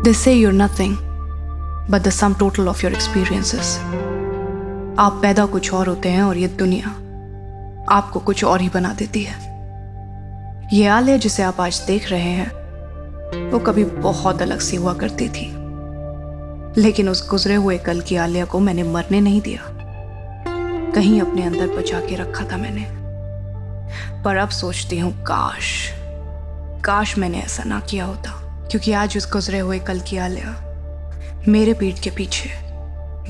They say you're nothing but the sum total of your experiences. आप पैदा कुछ और होते हैं और ये दुनिया आपको कुछ और ही बना देती है। ये आलिया जिसे आप आज देख रहे हैं वो कभी बहुत अलग सी हुआ करती थी, लेकिन उस गुजरे हुए कल की आलिया को मैंने मरने नहीं दिया, कहीं अपने अंदर बचा के रखा था मैंने। पर अब सोचती हूँ काश मैंने ऐसा ना किया होता, क्योंकि आज उस गुजरे हुए कल की आलिया मेरे पीठ के पीछे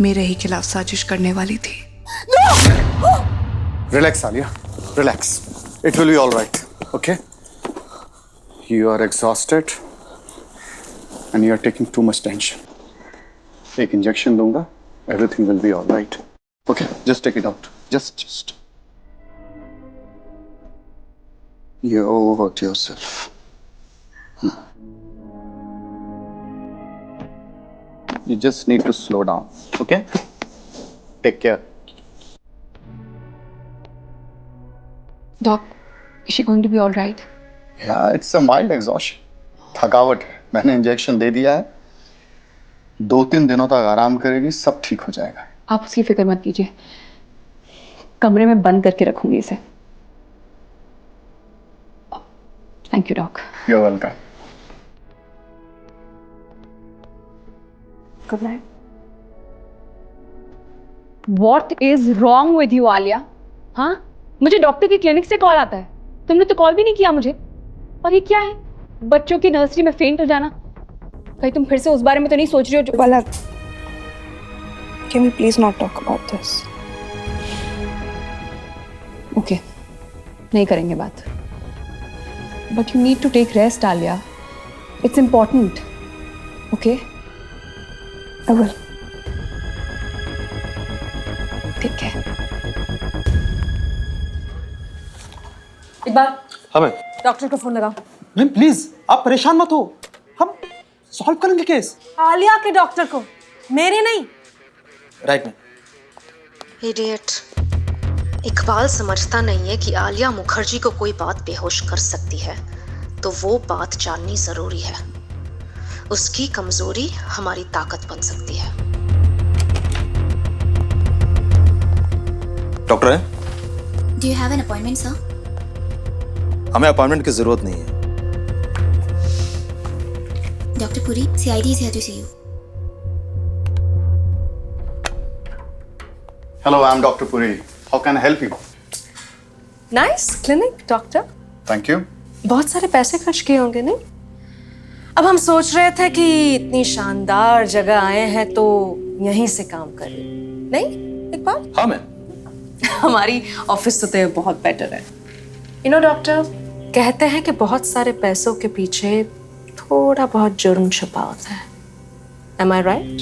मेरे ही खिलाफ साजिश करने वाली थी। Relax, Alia. Relax. It will be all right. Okay? You are exhausted and you are taking too much tension. एक injection दूंगा. Everything will be all right. Okay? Just take it out. Just. You overworked yourself. You just need to slow down. Okay? Take care. Doc, is she going to be all right? Yeah, it's a mild exhaustion. थकावट है। मैंने injection दे दिया है। 2-3 दिनों तक आराम करेगी, सब ठीक हो जाएगा। आप उसकी फिक्र मत कीजिए, कमरे में बंद करके रखूंगी इसे। Thank you doc. You're welcome. Good night. What is wrong with you, Alia? हाँ, मुझे डॉक्टर की क्लिनिक से कॉल आता है, तुमने तो कॉल भी नहीं किया मुझे। और ये क्या है, बच्चों की नर्सरी में फेंट हो जाना? कहीं तुम फिर से उस बारे में तो नहीं सोच रही हो जो... पलक, can we please not talk about this? Okay, नहीं करेंगे बात। But you need to take rest, Alia. It's important. Okay? I will. Take care. Iqbal, हाँ मैम। डॉक्टर को फोन लगाओ। मैम प्लीज आप परेशान मत हो, हम सॉल्व करेंगे केस। आलिया के डॉक्टर को, मेरे नहीं। Right ma'am. इडियट। इकबाल समझता नहीं है कि आलिया मुखर्जी को कोई बात बेहोश कर सकती है, तो वो बात जाननी जरूरी है। उसकी कमजोरी हमारी ताकत बन सकती है। डॉक्टर है? Do you have an appointment, sir? हमें अपॉइंटमेंट की जरूरत नहीं है। Dr. Puri, CID is here to see you. Hello, I'm Dr. Puri. How can I help you? Nice clinic doctor. Thank you. बहुत सारे पैसे खर्च किए होंगे नहीं? अब हम सोच रहे थे कि इतनी शानदार जगह आए हैं तो यहीं से काम करें, नहीं इकबाल? हाँ मैम। हमारी ऑफिस तो बहुत बेटर है। यू नो डॉक्टर, कहते हैं कि बहुत सारे पैसों के पीछे थोड़ा बहुत जुर्म छुपा होता है। Am I right?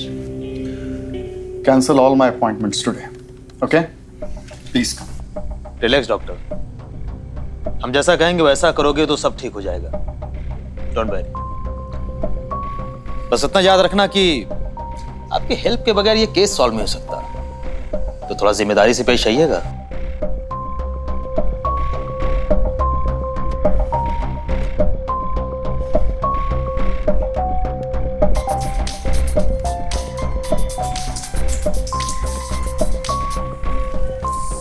Cancel all my appointments today. Okay? Please come. Relax doctor, हम जैसा कहेंगे वैसा करोगे तो सब ठीक हो जाएगा। Don't worry. बस इतना याद रखना कि आपकी हेल्प के बगैर ये केस सॉल्व नहीं हो सकता, तो थोड़ा जिम्मेदारी से पेश आइएगा।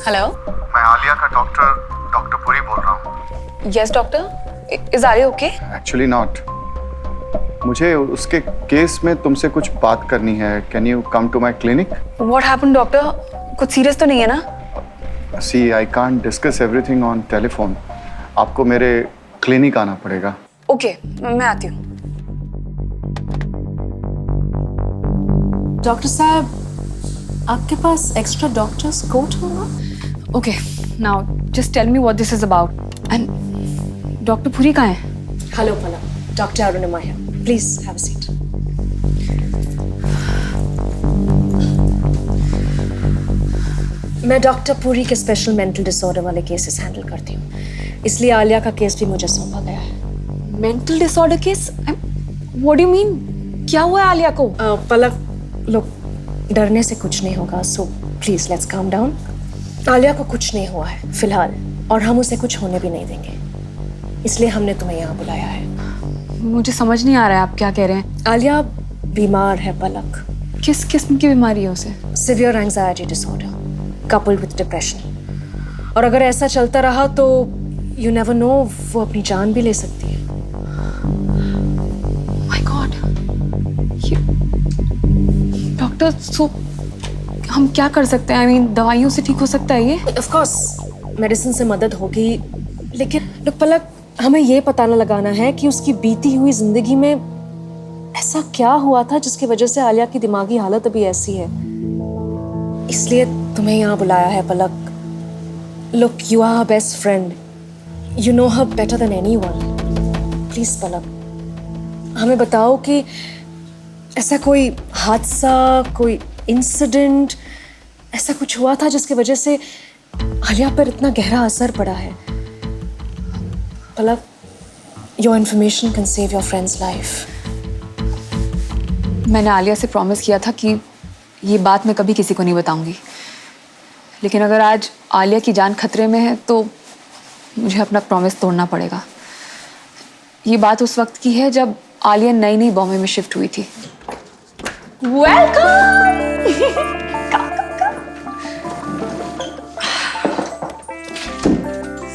हेलो, मैं आलिया का डॉक्टर पुरी बोल रहा हूँ। Yes doctor, is Alia okay? Actually not. मुझे उसके केस में तुमसे कुछ बात करनी है। Can you come to my clinic? What happened doctor? कुछ सीरियस तो नहीं है ना? See, I can't discuss everything on telephone. आपको मेरे क्लिनिक आना पड़ेगा। ओके, मैं आती हूँ। डॉक्टर साहब, आपके पास एक्स्ट्रा डॉक्टर्स कोट होगा? Okay, now just tell me what this is about. And doctor Puri कहाँ है? हेलो पलक, डॉक्टर अरुणिमा है। Please have a seat. मैं डॉक्टर पुरी के स्पेशल मेंटल डिसऑर्डर वाले केसेस हैंडल करती हूँ, इसलिए आलिया का केस भी मुझे सौंपा गया है। Mental disorder case? What do you mean? क्या हुआ है आलिया को? पलक, लोग डरने से कुछ नहीं होगा, so please let's calm down. Alia को कुछ नहीं हुआ है फिलहाल, और हम उसे कुछ होने भी नहीं देंगे, इसलिए हमने तुम्हें यहाँ बुलाया है। मुझे समझ नहीं आ रहा है आप क्या कह रहे हैं। आलिया बीमार है पलक। किस किस्म की बीमारी है उसे? Severe anxiety disorder coupled with depression. और अगर ऐसा चलता रहा तो यू नेवर नो, वो अपनी जान भी ले सकती है। माय गॉड, डॉक्टर, सो हम क्या कर सकते हैं? आई मीन, दवाइयों से ठीक हो सकता है ये? ऑफ कोर्स मेडिसिन से मदद होगी, लेकिन लोग पलक, हमें ये पता न लगाना है कि उसकी बीती हुई जिंदगी में ऐसा क्या हुआ था जिसकी वजह से आलिया की दिमागी हालत अभी ऐसी है। इसलिए तुम्हें यहाँ बुलाया है Palak. Look, you are her best friend, you know her better than anyone. Please Palak, हमें बताओ कि ऐसा कोई हादसा, कोई इंसिडेंट, ऐसा कुछ हुआ था जिसकी वजह से आलिया पर इतना गहरा असर पड़ा है। Palak, your information can save your friend's life. मैंने आलिया से प्रॉमिस किया था कि ये बात मैं कभी किसी को नहीं बताऊंगी, लेकिन अगर आज आलिया की जान खतरे में है तो मुझे अपना प्रॉमिस तोड़ना पड़ेगा। ये बात उस वक्त की है जब आलिया नई नई बॉम्बे में शिफ्ट हुई थी। Welcome.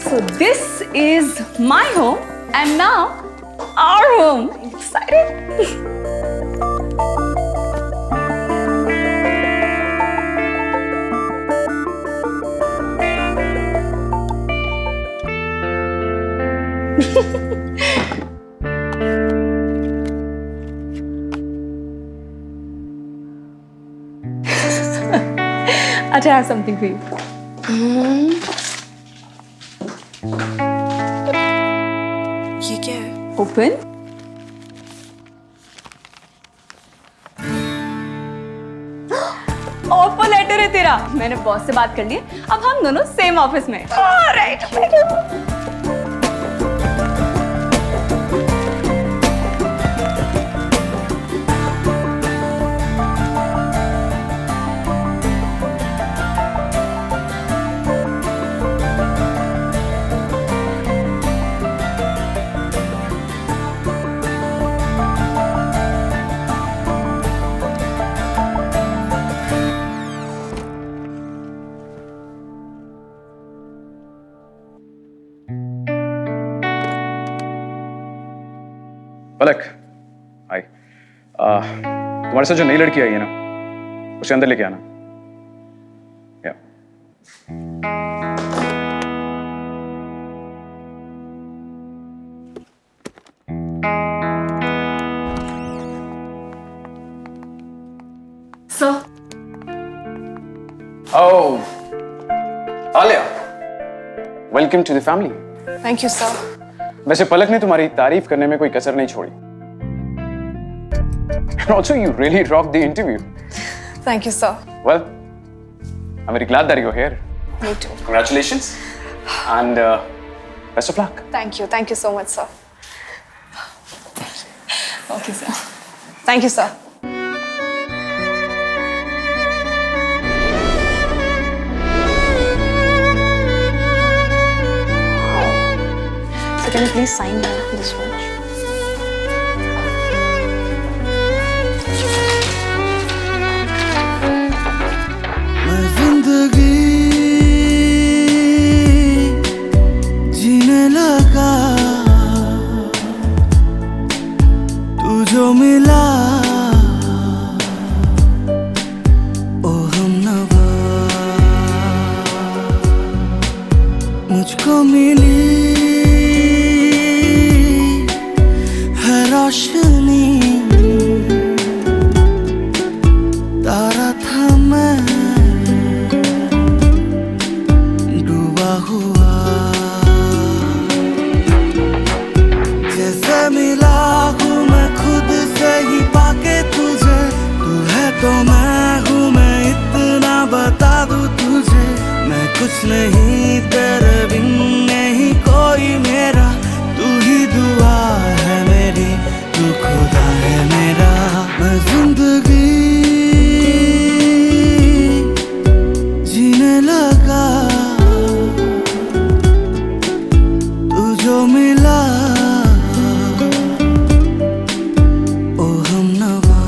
So this is my home and now our home. Excited? I have something for you. ये क्या है? Open. ऑफर लेटर है तेरा। मैंने बॉस से बात कर ली, अब हम दोनों सेम ऑफिस में। ऑलराइट। पलक, हाय। तुम्हारे साथ जो नई लड़की आई है ना, उसे अंदर लेके आना। या sir. Oh, Alia, welcome to the family. Thank you sir. वैसे पलक ने तुम्हारी तारीफ करने में कोई कसर नहीं छोड़ी। And also you really rocked the interview. Thank you, sir. Well, I'm very glad that you're here. Me too. Congratulations and best of luck. Thank you. Thank you so much, sir. Okay, sir. Thank you, sir. So can you please sign this one? मैं जिंदगी जीने लगा, तू जो मिला ओ हमनवा, मुझको मिली है रोशनी, तारा था मैं डूबा हुआ, जैसे मिला हूँ मैं खुद से ही पाके तुझे, तू है तो मैं हूँ, मैं इतना बता दूँ तुझे, मैं कुछ नहीं तेरे बिन नहीं कोई मेरा, तू ही दुआ है मेरी, तू खुदा है मेरा। मैं जिंदगी जीने लगा, तू जो मिला ओ हमनवा।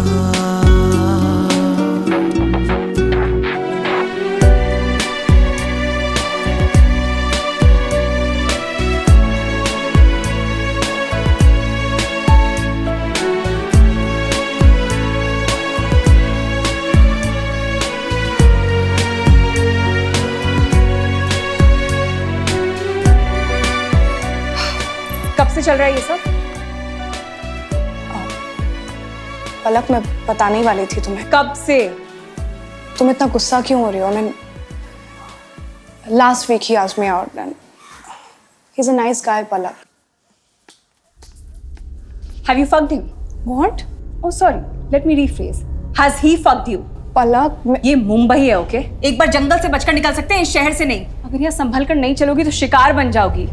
से चल रहा है ये सब? पलक, मैं बताने ही वाली थी तुम्हें। कब से? तुम इतना गुस्सा क्यों हो रही हो? मैं last week he asked me out and he's a nice guy, Palak. Have you fucked him? What? Oh sorry, let me rephrase. Has he fucked you? पलक, ये मुंबई है, ओके? एक बार जंगल से बचकर निकल सकते हैं, इस शहर से नहीं। अगर यहाँ संभल कर नहीं चलोगी तो शिकार बन जाओगी।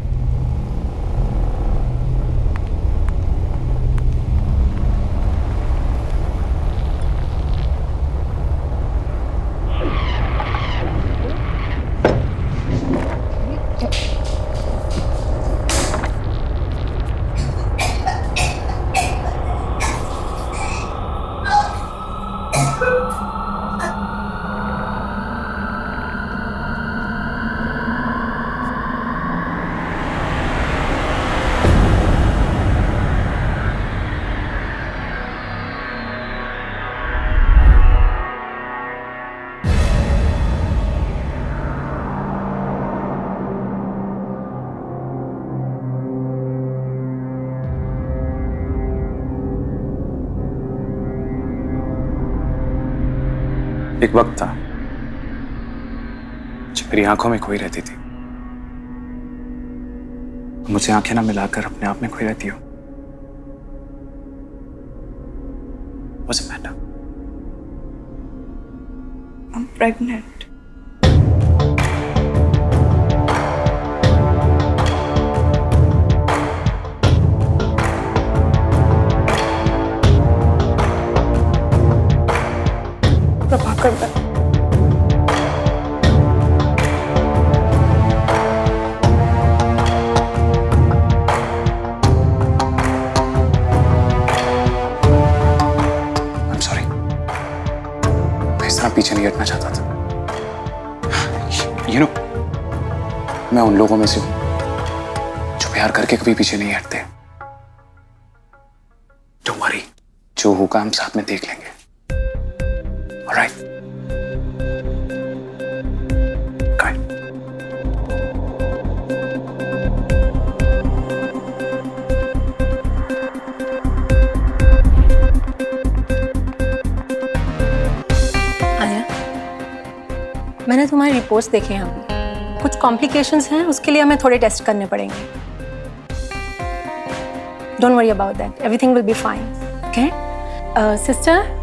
एक वक्त था जब मेरी आंखों में खोई रहती थी, मुझे आंखें ना मिलाकर अपने आप में खोई रहती हो। What's the matter? I'm pregnant. Prabhakar, I'm sorry. मैं इस तरह पीछे नहीं हटना चाहता था। You know, मैं उन लोगों में से हूं जो प्यार करके कभी पीछे नहीं हटते। Don't worry, जो होगा हम साथ में देख लेंगे। All right. Kind. आलिया, मैंने तुम्हारी रिपोर्ट्स देखे हैं अभी। कुछ कॉम्प्लिकेशंस हैं, उसके लिए हमें थोड़े टेस्ट करने पड़ेंगे। Don't worry about that, everything will be fine. Okay sister,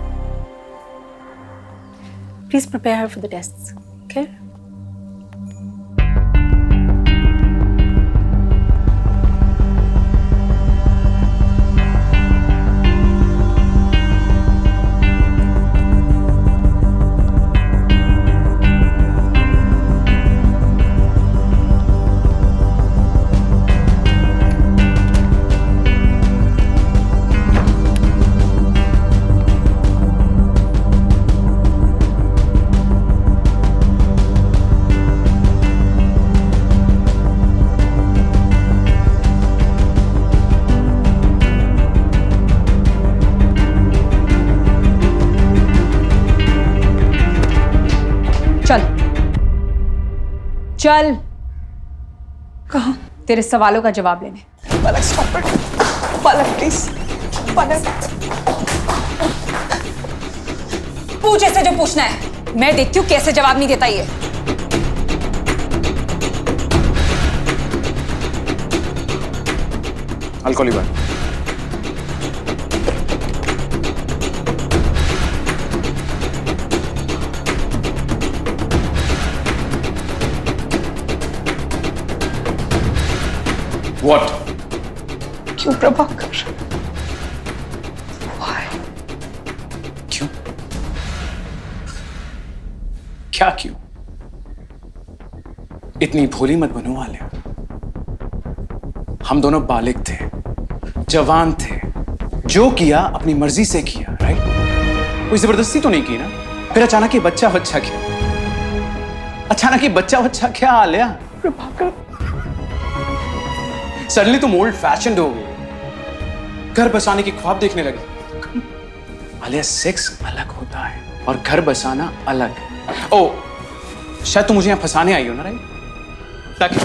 please prepare her for the tests, okay? चल कहाँ? तेरे सवालों का जवाब लेने। पलक, stop it. Palak, please. पलक. पूछ ऐसे जो पूछना है, मैं देखती हूँ कैसे जवाब नहीं देता ये। I'll call you back. What? क्यों प्रभाकर? Why? क्यों? क्या क्यों? इतनी भोली मत बनो आलिया। हम दोनों बालिग थे, जवान थे, जो किया अपनी मर्जी से किया, राइट? कोई जबरदस्ती तो नहीं की ना? फिर अचानक ये बच्चा क्या? अचानक ये बच्चा क्या आलिया? प्रभाकर, सडनली तुम ओल्ड फैशन्ड हो गई, घर बसाने की ख्वाब देखने लगी। आलिया, सेक्स अलग होता है और घर बसाना अलग। ओ, शायद तुम मुझे यहां फंसाने आई हो ना, राइट? ताकि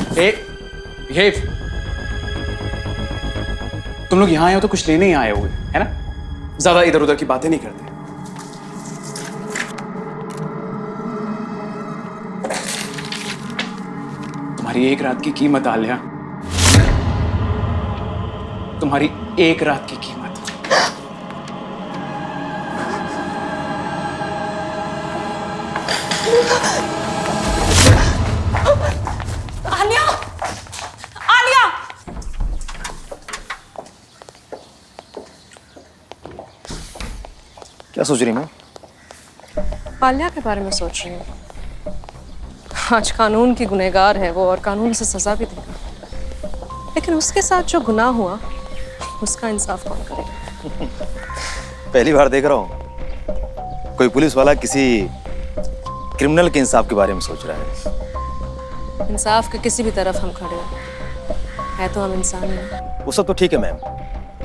तुम लोग यहाँ आए हो तो कुछ लेने ही आए हुए, है ना? ज्यादा इधर उधर की बातें नहीं करते। तुम्हारी एक रात की कीमत आलिया, तुम्हारी एक रात की कीमत। आलिया, आलिया, क्या सोच रही मैं? आलिया के बारे में सोच रही हूँ। आज कानून की गुनहगार है वो और कानून से सजा भी देगा, लेकिन उसके साथ जो गुनाह हुआ उसका इंसाफ कौन करेगा? पहली बार देख रहा हूँ कोई पुलिस वाला किसी क्रिमिनल के इंसाफ के बारे में सोच रहा है। इंसाफ के किसी भी तरफ हम खड़े हैं तो हम इंसान ही हैं। वो सब तो ठीक है मैम,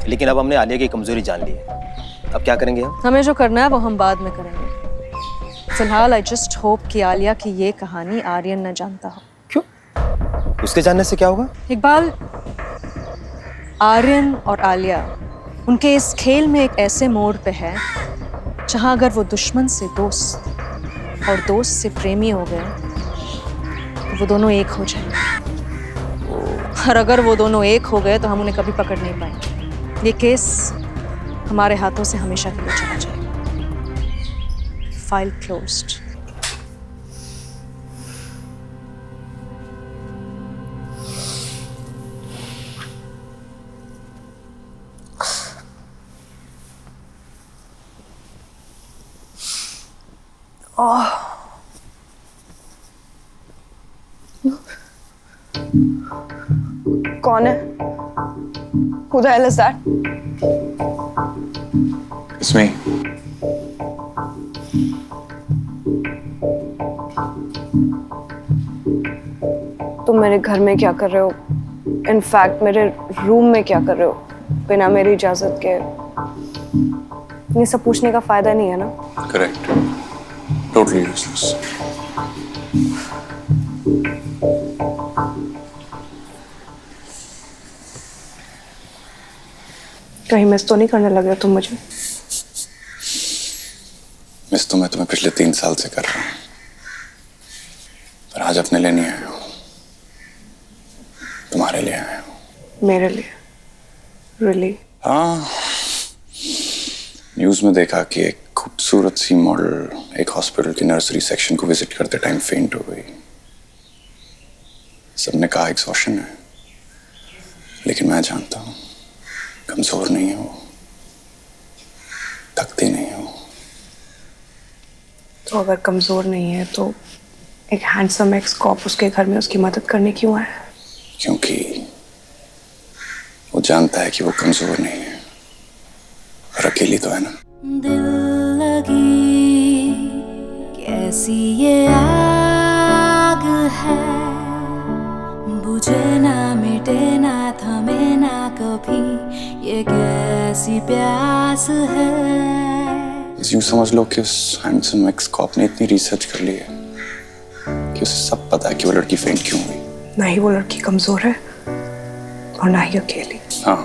लेकिन अब हमने आलिया की कमजोरी जान ली है। अब क्या करेंगे हम? हमें जो करना है वो हम बाद में करेंगे। फिलहाल आई जस्ट होप कि आलिया की ये कहानी आर्यन न जानता हो। क्यों? उसके जानने से क्या होगा? इकबाल, आर्यन और आलिया उनके इस खेल में एक ऐसे मोड़ पे है जहां अगर वो दुश्मन से दोस्त और दोस्त से प्रेमी हो गए तो वो दोनों एक हो जाएंगे, और अगर वो दोनों एक हो गए तो हम उन्हें कभी पकड़ नहीं पाएंगे। ये केस हमारे हाथों से हमेशा के लिए चला जाएगा। File closed. कौन है? Who the hell is that? It's me. तुम मेरे घर में क्या कर रहे हो? इनफैक्ट मेरे रूम में क्या कर रहे हो बिना मेरी इजाजत के? ये सब पूछने का फायदा नहीं है ना? Correct. Totally useless. कहीं मिस तो नहीं करने लगे तुम मुझे? मिस तो मैं तुम्हें पिछले 3 साल से कर रहा हूँ, पर आज अपने लिए नहीं आया हूँ, तुम्हारे लिए आया हूँ। मेरे लिए? रियली? हाँ, न्यूज में देखा कि एक खूबसूरत सी मॉडल एक हॉस्पिटल की नर्सरी सेक्शन को विजिट करते टाइम फेंट हो गई। सबने कहा एग्जॉशन है, लेकिन मैं जानता हूँ कमजोर नहीं हो, थकती नहीं हो। तो अगर कमजोर नहीं है तो एक हैंडसम एक्स कॉप उसके घर में उसकी मदद करने क्यों आया? क्योंकि वो जानता है कि वो कमजोर नहीं है और अकेली तो है ना। दिल लगी कैसी ये आग है, बुझे ना मिटे ना थमे ना कभी, ये कैसी प्यास है। यूं समझ लो कि उस हैंडसम एक्स कॉप ने इतनी रिसर्च कर ली है कि उसे सब पता है कि वो लड़की फेंट क्यों हुई। ना ही वो लड़की कमजोर है और ना ही अकेली। हाँ,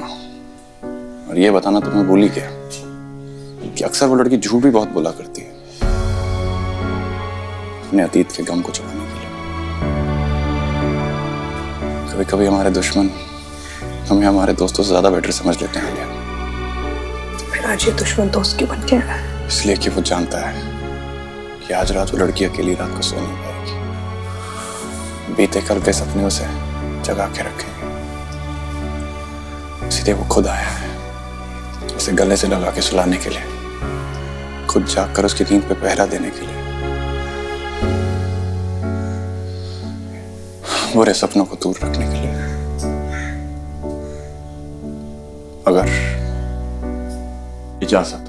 और ये बताना तो मैं भूल ही गया कि अक्सर वो लड़की झूठ भी बहुत बोला करती है अपने अतीत के गम को छुपाने के लिए। कभी कभी हमारे दुश्मन हमें हमारे दोस्तों से ज्यादा बेटर समझ लेते हैं आलिया। फिर आज ये दुश्मन दोस्त क्यों बन गया है? इसलिए कि वो जानता है कि आज रात वो लड़की अकेली रात को सो नहीं पाएगी। बीते कल के सपने उसे जगा के रखेंगे। इसलिए वो खुद आया है उसे गले से लगा के सुलाने के लिए, खुद जाग कर उसकी नींद पे पहरा देने के लिए, बुरे सपनों को दूर रखने के लिए। अगर इजाजत